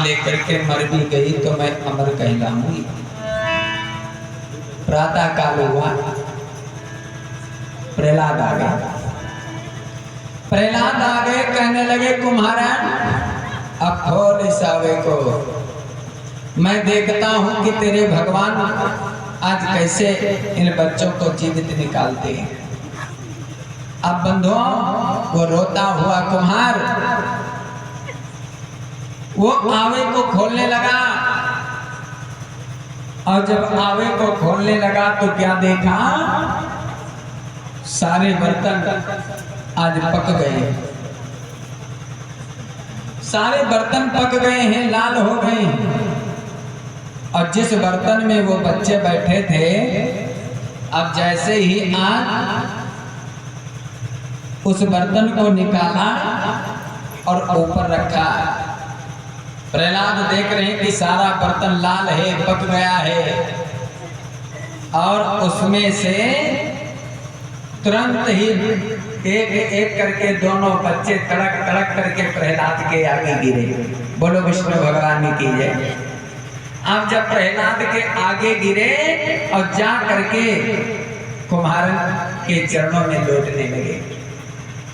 लेकर के मर भी गई तो मैं अमर कहलाऊंगी। प्रातः काल हुआ, प्रहलाद आ गए। प्रहलाद आ गए, कहने लगे कुम्हारन अब खोल इस आवे को, मैं देखता हूं कि तेरे भगवान आज कैसे इन बच्चों को जीवित निकालते हैं। अब बंधुओं, वो रोता हुआ कुम्हार वो आवे को खोलने लगा, और जब आवे को खोलने लगा तो क्या देखा, सारे बर्तन आज पक गए, सारे बर्तन पक गए हैं, लाल हो गए हैं। और जिस बर्तन में वो बच्चे बैठे थे, अब जैसे ही आग उस बर्तन को निकाला और ऊपर रखा, प्रहलाद देख रहे हैं कि सारा बर्तन लाल है, पक गया है, और उसमें से तुरंत ही एक एक करके दोनों बच्चे तड़क तड़क करके प्रहलाद के आगे गिरे। बोलो विष्णु भगवान की जय। अब जब प्रहलाद के आगे गिरे और जा करके कुम्हारन के चरणों में लौटने लगे,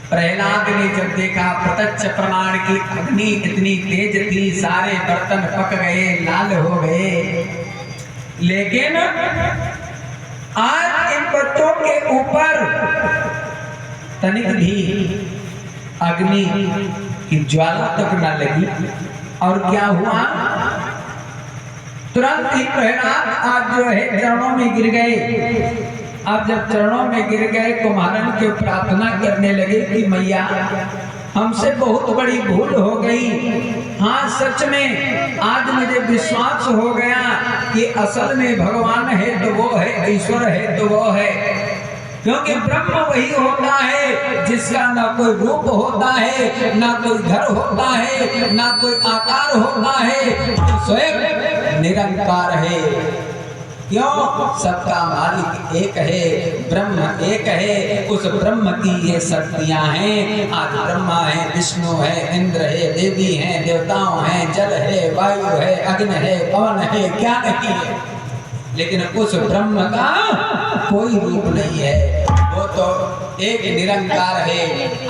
प्रहलाद ने जब देखा प्रत्यक्ष प्रमाण की अग्नि इतनी तेज थी, सारे बर्तन पक गए, लाल हो गए, लेकिन आज इन बच्चों के ऊपर तनिक भी अग्नि की ज्वाला तक न लगी। और क्या हुआ, तुरंत ही प्रहलाद आज जो है चरणों में गिर गए। अब जब चरणों में गिर गए, कुम्हारन के प्रार्थना करने लगे कि मैया हमसे बहुत बड़ी भूल हो गई। हाँ, सच में आज मुझे विश्वास हो गया कि असल में भगवान है तो वो है, ईश्वर है तो वो है, क्योंकि ब्रह्म वही होता है जिसका ना कोई रूप होता है, ना कोई घर होता है, ना कोई आकार होता है, स्वयं निरंकार है। क्यों? सबका मालिक एक है, ब्रह्म एक है, उस ब्रह्म की ये शक्तियां हैं। आज ब्रह्मा है, विष्णु है, इंद्र है, देवी हैं, देवताओं हैं, जल है, वायु है, अग्नि है, पवन है, क्या नहीं है, लेकिन उस ब्रह्म का कोई रूप नहीं है। वो तो एक निरंकार है,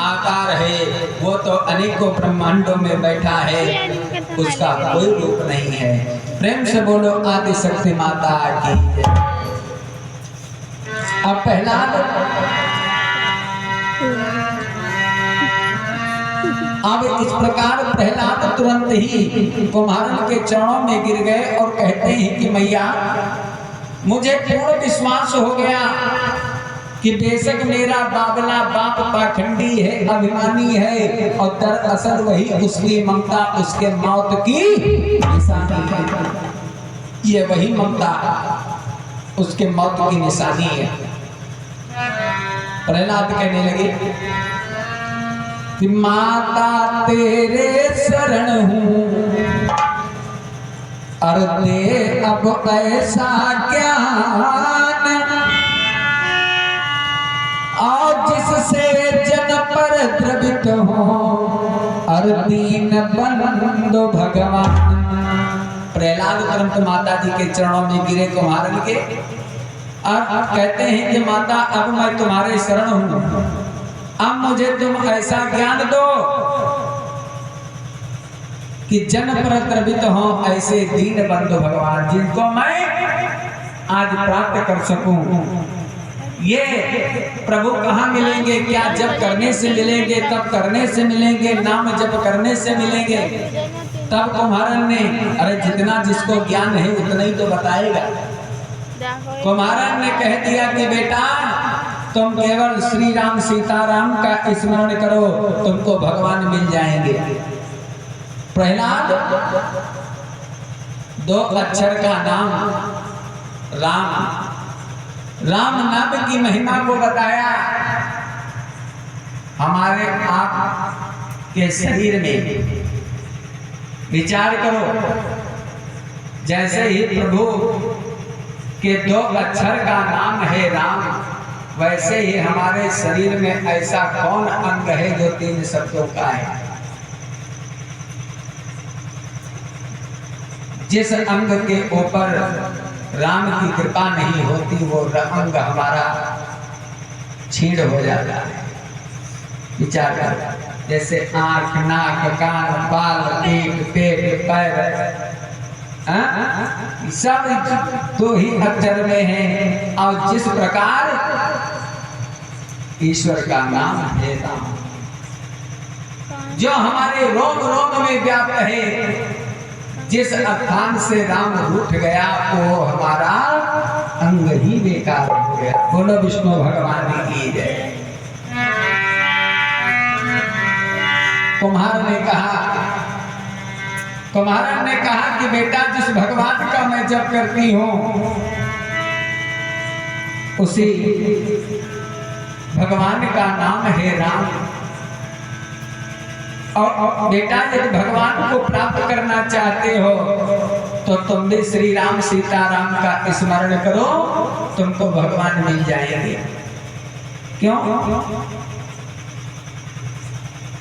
आकार है, वो तो अनेकों ब्रह्मांडों में बैठा है, उसका कोई रूप नहीं है। प्रेम से बोलो आदि शक्ति माता की जय। अब प्रहलाद अब इस प्रकार प्रहलाद तुरंत ही कुम्हारन के चरणों में गिर गए और कहते हैं कि मैया मुझे पूर्ण विश्वास हो गया कि बेशक मेरा बाबला बाप पाखंडी है, अभिमानी है, और दरअसल वही उसकी ममता उसके मौत की निशानी है। ये वही ममता उसके मौत की निशानी है। प्रहलाद कहने लगे कि माता तेरे शरण हूँ, अरे अब ऐसा ज्ञान और जिससे जन पर द्रवित हो, और दीन बंधु भगवान। प्रहलाद तुरंत माता जी के चरणों में गिरे कुम्हारन के, और कहते हैं कि माता अब मैं तुम्हारे शरण हूँ, अब मुझे तुम ऐसा ज्ञान दो कि जन पर द्रवित हो, ऐसे दीन बंधु भगवान जिनको मैं आज प्राप्त कर सकूं। ये प्रभु कहाँ मिलेंगे? क्या जप करने से मिलेंगे, तब करने से मिलेंगे, नाम जप करने से मिलेंगे? तब कुम्हारन ने, अरे जितना जिसको ज्ञान है उतना ही तो बताएगा। कुम्हारन ने कह दिया कि बेटा तुम केवल श्री राम सीताराम का स्मरण करो, तुमको भगवान मिल जाएंगे। प्रहलाद 2 अक्षर का नाम राम, राम नाम की महिमा को बताया। हमारे आप के शरीर में विचार करो, जैसे ही प्रभु के 2 अक्षर का नाम है राम, वैसे ही हमारे शरीर में ऐसा कौन अंग है जो 3 शब्दों का है? जिस अंग के ऊपर राम की कृपा नहीं होती वो अंग हमारा छीड़ हो जाता है। विचार कर, जैसे आंख, नाक, कान, बाल, पेट, पैर, सब दो ही अक्षर में है। और जिस प्रकार ईश्वर का नाम है राम, जो हमारे रोम रोम में व्याप्त है, जिस स्थान से राम रूठ गया वो हमारा अंग ही बेकार हो गया। बोलो विष्णु भगवान की जय। कुम्हार ने कहा कि बेटा जिस भगवान का मैं जप करती हूँ उसी भगवान का नाम है राम। और बेटा यदि भगवान को प्राप्त करना चाहते हो तो तुम भी श्री राम सीताराम का स्मरण करो, तुमको भगवान मिल जाएंगे। क्यों?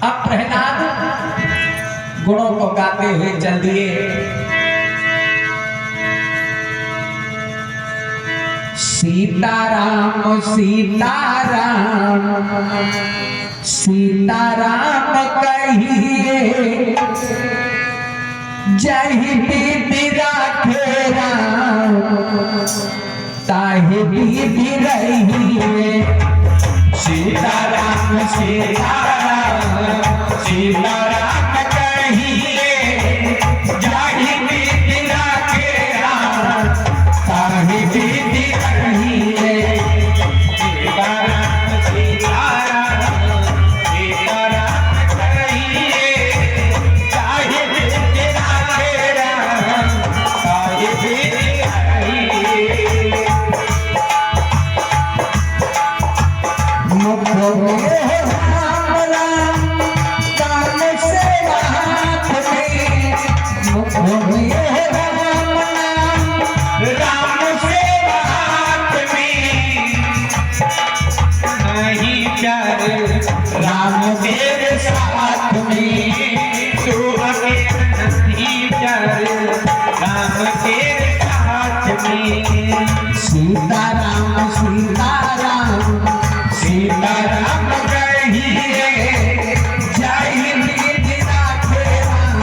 अब प्रहलाद गुणों को गाते हुए चल दिए। सीताराम सीताराम सीताराम कहिए, जय दीदी राखे राम ताहि दीदी रहिए। सीताराम सीताराम सीताराम कहिए, जय दीदी राखे राम ताहि दीदी रहिए। सीताराम सीताराम सीताराम कहिए, जय दीदी राखे राम ताहि दीदी रहिए। मुख में राम राम कान से हाथ में, मुख में राम नाम राम से हाथ में। नहीं प्यार राम तेरे साथ में, तू नहीं प्यार राम तेरे साथ में। सीताराम सीताराम सीताराम कहिए, जय दीदी राखे राम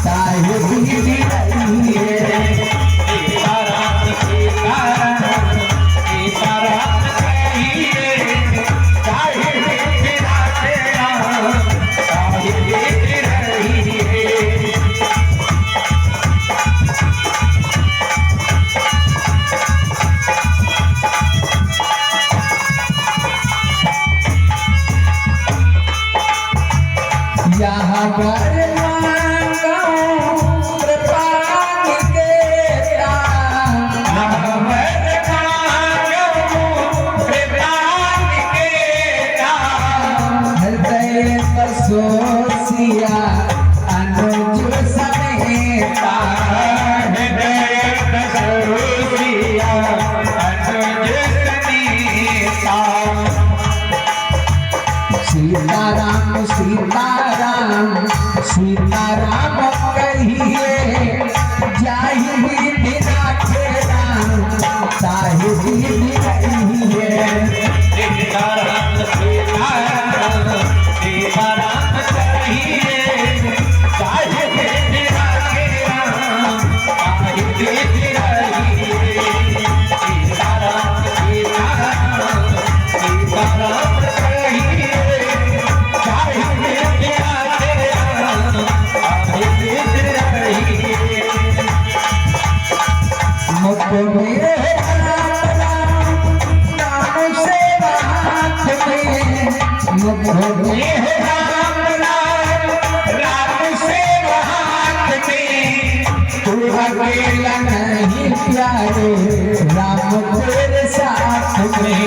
ताहि दीदी रहिए। सीताराम सीताराम सीताराम कहिए, जय दीदी राखे राम ताहि दीदी रहिए। यहाँ पर मांगो कृपाण देता, यहाँ पर मांगो कृपाण देता। हृदय बसोसिया अनुज समेता, हृदय बसोसिया अनुज समेता। सीताराम सीताराम सीताराम कहिए, जय दीदी राखे राम ताहि दीदी रहिए। सीताराम सीताराम सीताराम कहिए, जय दीदी राखे राम ताहि दीदी रहिए। सीताराम सीताराम सीताराम कहिए, मुख में राम नाम से हाथ में, मुख में राम राम से हाथ में। तू अकेला नहीं प्यारे राम तेरे साथ में,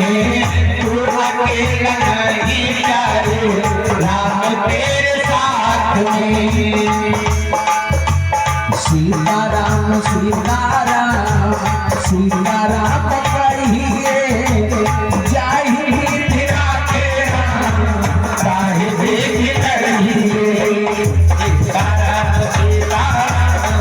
तू अकेला नहीं प्यारे राम तेरे साथ में। सीताराम सीताराम सीताराम कहिए, जय दीदी राखे राम ताहि दीदी रहिए। सीताराम सीताराम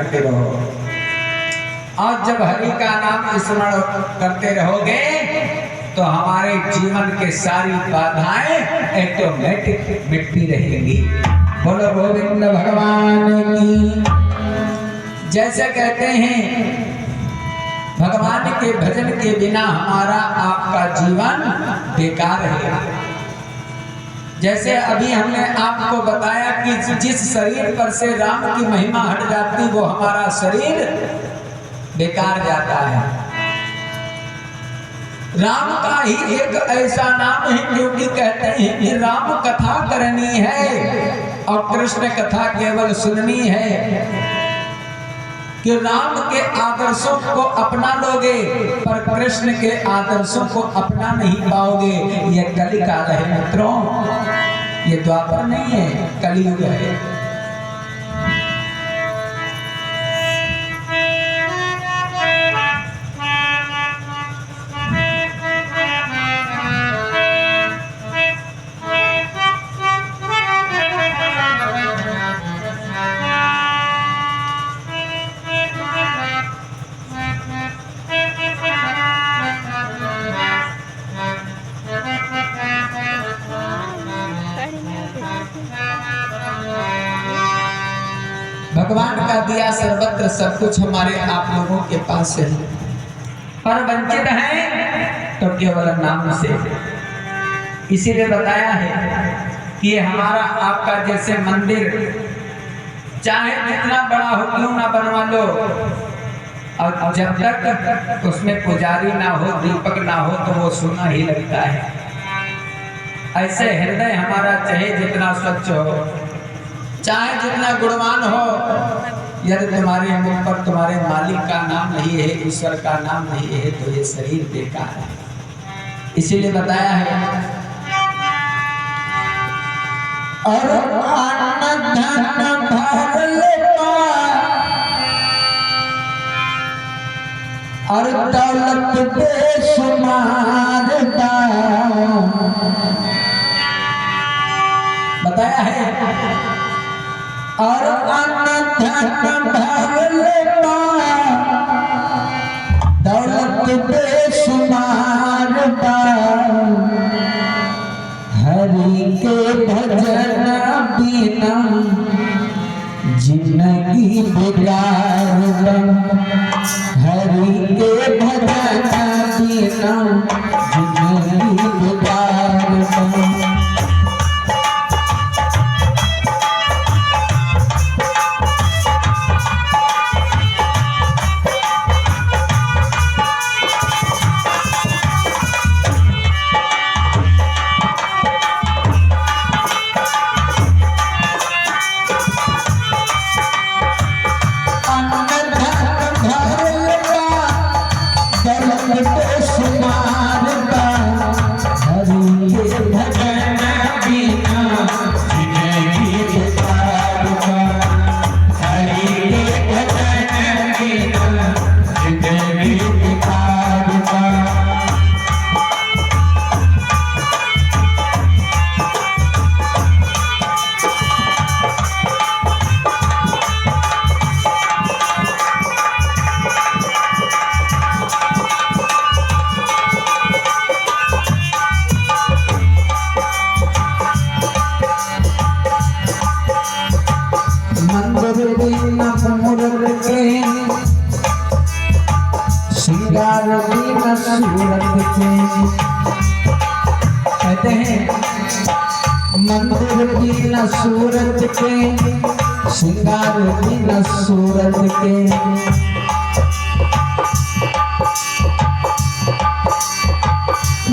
करते रहो। और जब हरि का नाम स्मरण करते रहोगे तो हमारे जीवन के सारी बाधाएं ऑटोमेटिक मिटती रहेंगी। बोलो गोविंद भगवान की। जैसे कहते हैं भगवान के भजन के बिना हमारा आपका जीवन बेकार है। जैसे अभी हमने आपको बताया कि जिस शरीर पर से राम की महिमा हट जाती वो हमारा शरीर बेकार जाता है। राम का ही एक ऐसा नाम है क्योंकि कहते हैं कि राम कथा करनी है और कृष्ण कथा केवल सुननी है, कि राम के आदर्शों को अपना लोगे पर कृष्ण के आदर्शों को अपना नहीं पाओगे। ये कलिकाल है मित्रों, ये द्वापर नहीं है, कलियुग है। भगवान का दिया सर्वत्र सब कुछ हमारे आप लोगों के पास है, पर वंचित हैं तो केवल नाम से। इसीलिए बताया है कि ये हमारा आपका जैसे मंदिर चाहे जितना बड़ा हो क्यों ना बनवा लो, और जब तक उसमें पुजारी ना हो, दीपक ना हो तो वो सुना ही लगता है। ऐसे हृदय हमारा चाहे जितना स्वच्छ हो, चाहे जितना गुणवान हो, यदि तुम्हारे मुख पर तुम्हारे मालिक का नाम नहीं है, ईश्वर का नाम नहीं है, तो ये शरीर बेकार है। इसीलिए बताया है और अन्न धन भर लेता और दौलत बेशुमार दा। बताया है और अन्न धन भर लेता दौलत बेशुमार दा। हरि के भजन बिना जिंदगी बेकार बा। हरि के भजन बिना जिंदगी बेकार बा। श्रृंगार बिना सूरत के, कहते हैं मंदिर बिना सूरत के, श्रृंगार बिना सूरत के।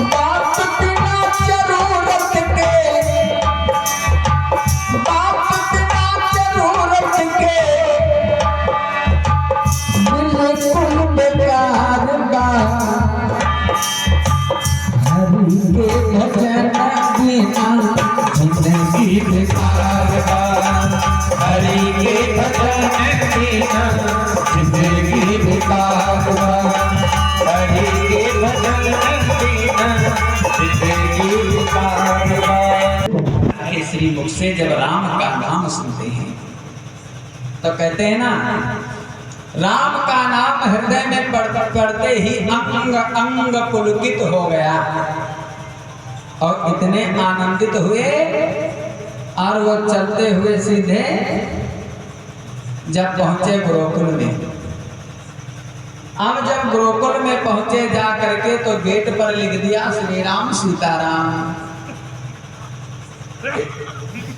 बाप बिना जरूरत के, बाप बिना जरूरत के, बिल्कुल बेकार बा। हरि के भजन बिना जिंदगी बेकार बा। हरि के भजन बिना जिंदगी बेकार बा। हरि के भजन बिना जिंदगी बेकार बा। श्री मुख से जब राम का नाम सुनते हैं तो कहते हैं ना राम का नाम हृदय में पढ़ते ही अंग अंग पुलकित हो गया और इतने आनंदित हुए और वो चलते हुए सीधे जब पहुंचे गुरुकुल में। अब जब गुरुकुल में पहुंचे जा करके तो गेट पर लिख दिया श्री राम सीताराम।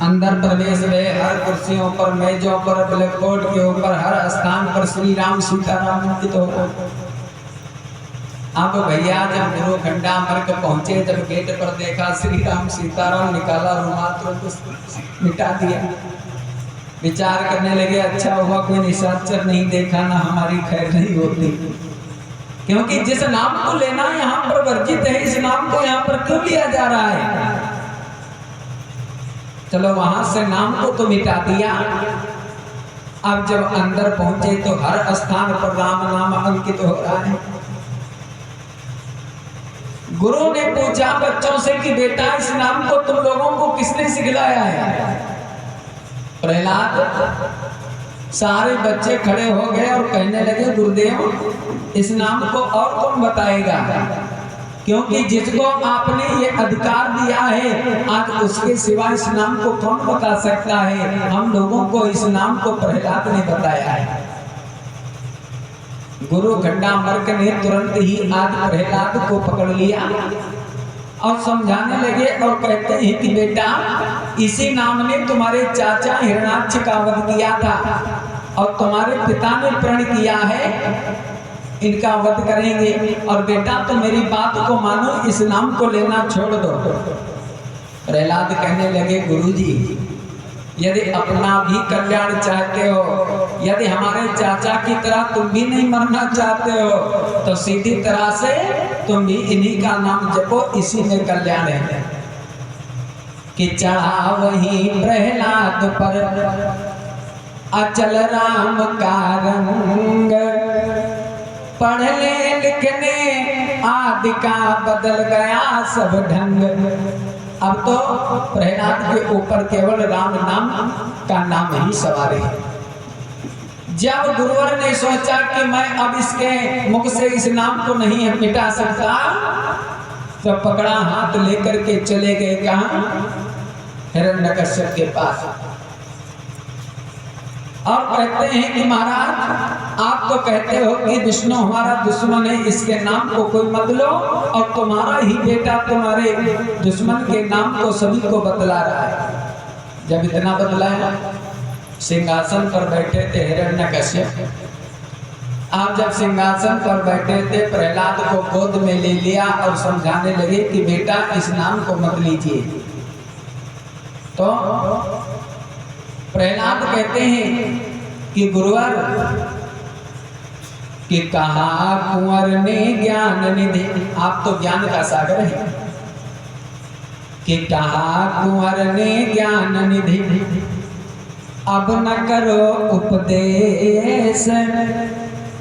अंदर प्रवेश में हर कुर्सियों पर, मेजों पर, ब्लैक बोर्ड के ऊपर, हर स्थान पर श्री राम सीताराम अंकित हो गए। अब भैया जब गुरु खंडा मर्ग पहुंचे, जब गेट पर देखा श्री राम सीताराम, निकाला रुमाल तो मिटा दिया। विचार करने लगे अच्छा हुआ कोई निशाचर नहीं देखा, ना हमारी खैर नहीं होती, क्योंकि जिस नाम को लेना यहाँ पर वर्जित है, इस नाम को यहाँ पर क्यों लिया जा रहा है। चलो वहां से नाम को तो मिटा दिया। अब जब अंदर पहुंचे तो हर स्थान पर राम नाम अंकित हो रहा है। गुरु ने पूछा बच्चों से कि बेटा इस नाम को तुम लोगों को किसने सिखलाया है। प्रहलाद सारे बच्चे खड़े हो गए और कहने लगे गुरुदेव इस नाम को और कौन बताएगा, क्योंकि जिसको आपने ये अधिकार दिया है आज उसके सिवा इस नाम को कौन बता सकता है। हम लोगों को इस नाम को प्रहलाद ने बताया है। गुरु खंडामर्क ने तुरंत ही आज प्रहलाद को पकड़ लिया और समझाने लगे और कहते हैं कि बेटा इसी नाम ने तुम्हारे चाचा हिरण्याक्ष का वध किया था और तुम्हारे पिता ने प्रण किया है इनका वध करेंगे, और बेटा तो मेरी बात को मानो, इस नाम को लेना छोड़ दो। प्रहलाद कहने लगे गुरुजी यदि अपना भी कल्याण चाहते हो, यदि हमारे चाचा की तरह तुम भी नहीं मरना चाहते हो तो सीधी तरह से तुम भी इन्हीं का नाम जपो, इसी में कल्याण है। कि चढ़ा वही प्रहलाद पर अचल राम का रंग, पढ़ने लिखने आदि का बदल गया सब ढंग। अब तो प्रहलाद के ऊपर केवल राम नाम का नाम ही सवार है। जब गुरुवर ने सोचा कि मैं अब इसके मुख से इस नाम को नहीं मिटा सकता, तो पकड़ा हाथ लेकर के चले गए कहाँ, हिरण्यकश्यप के पास, और कहते हैं कि महाराज आप तो कहते हो कि विष्णु हमारा दुश्मन है, इसके नाम को कोई मत लो, और तुम्हारा ही बेटा तुम्हारे दुश्मन के नाम को सभी को बतला रहा है। जब इतना बतलाया, सिंहासन पर बैठे थे हिरण्यकश्यप। आप जब सिंहासन पर बैठे थे प्रहलाद को गोद में ले लिया और समझाने लगे कि बेटा इस नाम को मत लीजिए। तो प्रहलाद कहते हैं कि गुरुवर कि कहा कुंवर ने ज्ञान निधि, आप तो ज्ञान का सागर है, कि कहा कुंवर ने ज्ञान निधि अब न करो उपदेश,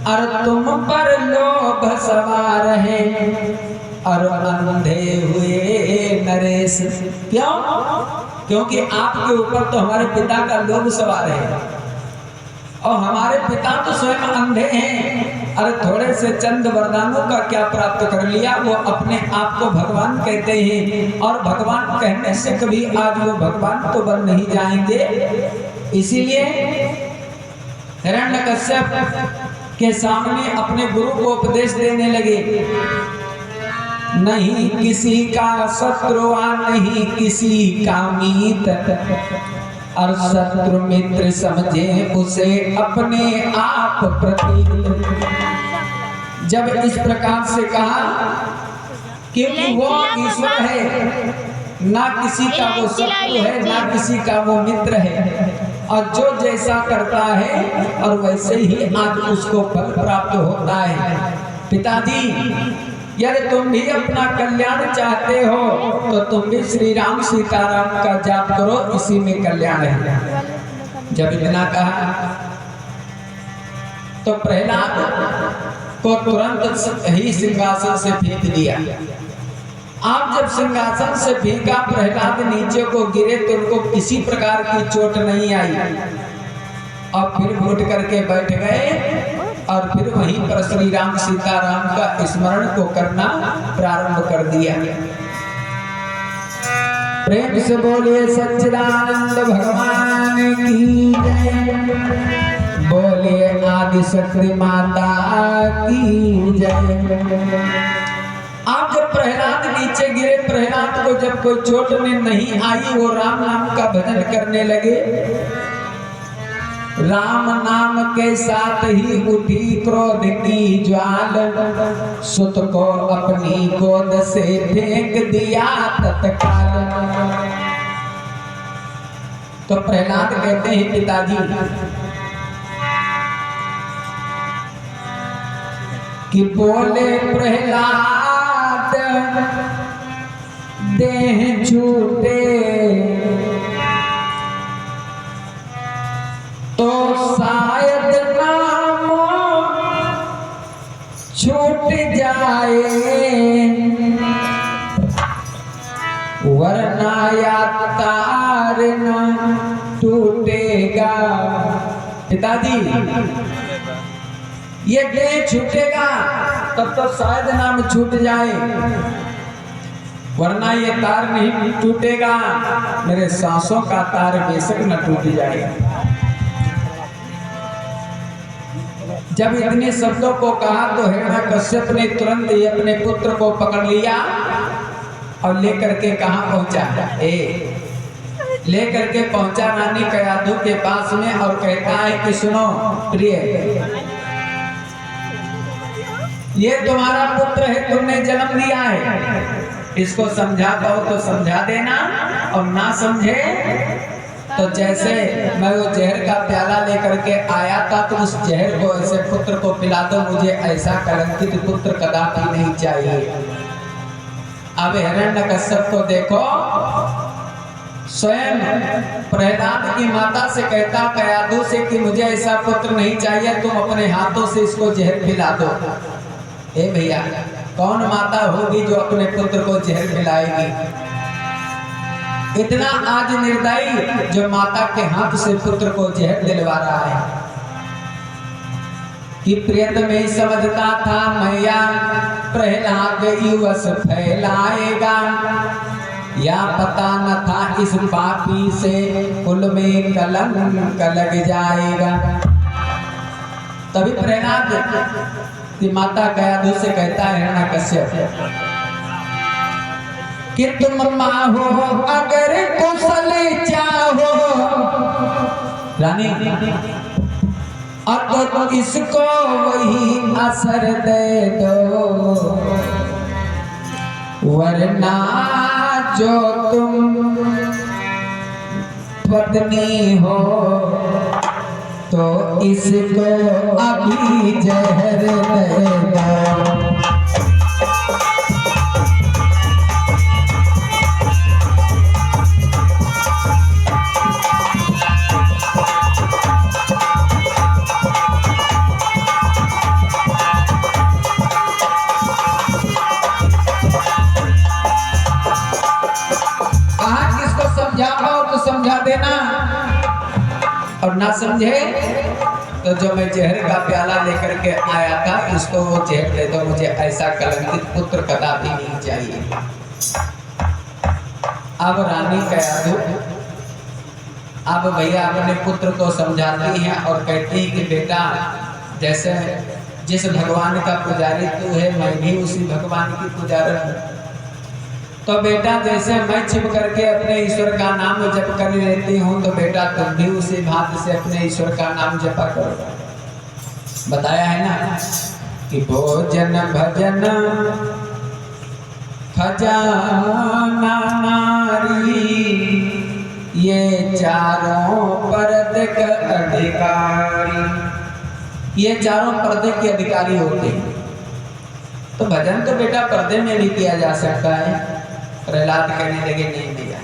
और तुम पर लोभ सवार है और अंधे हुए नरेश। क्यों? क्योंकि आपके ऊपर तो हमारे पिता का लोभ सवार है और हमारे पिता तो स्वयं अंधे हैं। अरे थोड़े से चंद वरदानों का क्या प्राप्त कर लिया, वो अपने आप को भगवान कहते हैं, और भगवान कहने से कभी आज वो भगवान तो बन नहीं जाएंगे। इसीलिए हिरण्यकश्यप के सामने अपने गुरु को उपदेश देने लगे, नहीं किसी का शत्रु नहीं किसी का मित्र, और शत्रु मित्र समझे उसे अपने आप प्रति। जब इस प्रकार से कहा क्योंकि वो ईश्वर है, ना किसी का वो शत्रु है ना किसी का वो मित्र है, और जो जैसा करता है और वैसे ही आज उसको फल प्राप्त होता है। पिताजी यदि तुम भी अपना कल्याण चाहते हो तो तुम भी श्री राम सीताराम का जाप करो, इसी में कल्याण है। जब इतना कहा तो प्रहलाद को तुरंत ही सिंहासन से फेंक दिया। आप जब सिंहासन से फेंका, प्रहलाद नीचे को गिरे तो उनको किसी प्रकार की चोट नहीं आई, और फिर उठ करके बैठ गए और फिर वहीं पर श्री राम सीताराम का स्मरण को करना प्रारंभ कर दिया। प्रेम से बोलिए सच्चिदानंद भगवान की जय, बोलिए आदि शक्ति माता की जय। आप जब प्रहलाद नीचे गिरे, प्रहलाद को जब कोई चोट में नहीं आई, वो राम नाम का भजन करने लगे। राम नाम के साथ ही उठी क्रोध की ज्वाल, सुत को अपनी गोद से फेंक दिया तत्काल। तो प्रहलाद कहते हैं पिताजी कि बोले प्रहलाद देह छूटे तो शायद नाम छूट जाए, वरना या तार न टूटेगा। पिताजी ये देह छूटेगा तब तो शायद नाम छूट जाए, वरना ये तार नहीं टूटेगा, मेरे सांसों का तार बेशक न टूट जाए। जब इतने शब्दों को कहा तो हिरण्यकश्यप ने तुरंत ही अपने पुत्र को पकड़ लिया और लेकर के कहाँ पहुंचा, लेकर के पहुंचा रानी कयाधु के पास में और कहता है कि सुनो प्रिय, ये तुम्हारा पुत्र है, तुमने जन्म दिया है, इसको समझा पाओ तो समझा देना, और ना समझे तो जैसे मैं वो जहर का प्याला लेकर के आया था तो उस जहर को ऐसे पुत्र को पिला दो, मुझे ऐसा कलंकित पुत्र कदापि नहीं चाहिए। अब हिरण्यकश्यप को देखो, स्वयं प्रहलाद की माता से कहता कयाधु से कि मुझे ऐसा पुत्र नहीं चाहिए, तुम अपने हाथों से इसको जहर पिला दो। हे भैया, कौन माता होगी जो अपने पुत्र को जहर पिलाएगी? इतना आज निर्दयी जो माता के हाथ से पुत्र को जहर दिलवा रहा है कि प्रियतम ही समझता था मैया प्रहलाद युवस फैलाएगा, या पता न था इस पापी से कुल में कलंक लग जाएगा। तभी प्रहलाद की माता कयाधु से कहता है हिरण्यकश्यप कि तुम माँ हो अगर कुशल चाहो रानी, अब इसको वही असर दे दो, वरना जो तुम पत्नी हो तो इसको अभी जहर दे दो। समझा देना, और ना समझे तो जो मैं जहर का प्याला लेकर के आया था इसको वो जहर दे दो, मुझे ऐसा कलंकित पुत्र कदापि नहीं चाहिए। अब रानी कयाधु अब भैया अपने पुत्र को समझाती हैं और कहती है कि बेटा, जैसे जिस भगवान का पुजारी तू है, मैं भी उसी भगवान की पुजारी हूँ। तो बेटा जैसे मैं छिप करके अपने ईश्वर का नाम जप कर लेती हूँ, तो बेटा तुम भी उसी भांति से अपने ईश्वर का नाम जपा करो। बताया है ना कि भोजन भजन खजाना नारी, ये चारों पर्दे के अधिकारी, ये चारों पर्दे के अधिकारी होते हैं। तो भजन तो बेटा पर्दे में भी किया जा सकता है। प्रहलाद कहने लगे नहीं भैया,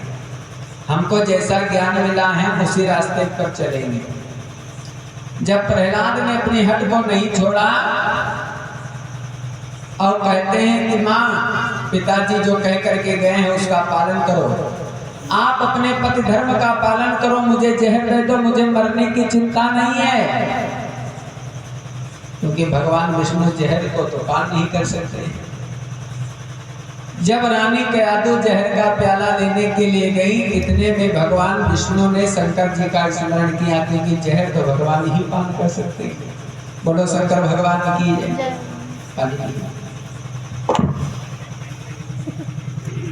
हमको जैसा ज्ञान मिला है उसी रास्ते पर चलेंगे। जब प्रहलाद ने अपनी हट को नहीं छोड़ा और कहते हैं कि माँ पिताजी जो कह करके गए हैं उसका पालन करो, आप अपने पति धर्म का पालन करो, मुझे जहर दे दो, मुझे मरने की चिंता नहीं है। क्योंकि भगवान विष्णु जहर को तो पान नहीं कर सकते। जब रानी कयादू जहर का प्याला लेने के लिए गई, इतने में भगवान विष्णु ने शंकर जी का स्मरण किया कि जहर तो भगवान ही पान कर सकते हैं। बोलो शंकर भगवान की जय।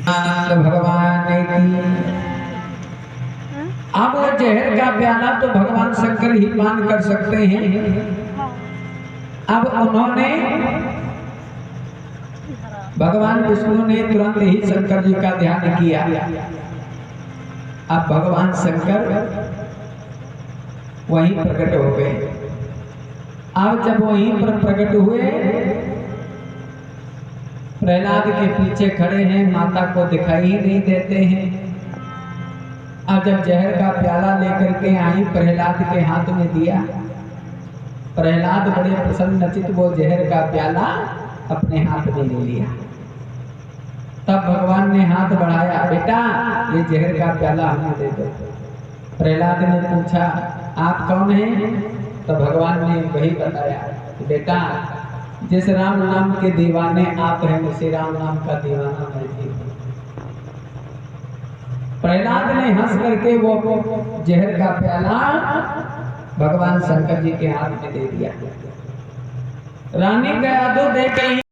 आनंद भगवान की। अब वो जहर का प्याला तो भगवान शंकर ही पान कर सकते हैं। अब उन्होंने भगवान विष्णु ने तुरंत ही शंकर जी का ध्यान किया। अब भगवान शंकर वहीं प्रकट हो गए। अब जब वहीं पर प्रकट हुए, प्रहलाद के पीछे खड़े हैं, माता को दिखाई ही नहीं देते हैं। अब जब जहर का प्याला लेकर के आई, प्रहलाद के हाथ में दिया। प्रहलाद बड़े प्रसन्नचित वो जहर का प्याला अपने हाथ में ले लिया। तब भगवान ने हाथ बढ़ाया, बेटा ये जहर का प्याला हमें दे दो। प्रहलाद ने पूछा, आप कौन हैं? तो भगवान ने वही बताया, बेटा जिस राम नाम के दीवाने आप हैं, उसी राम नाम का दीवाना मैं भी हूं। प्रहलाद ने हंस करके वो जहर का प्याला भगवान शंकर जी के हाथ में दे दिया। रानी कयादू देख रही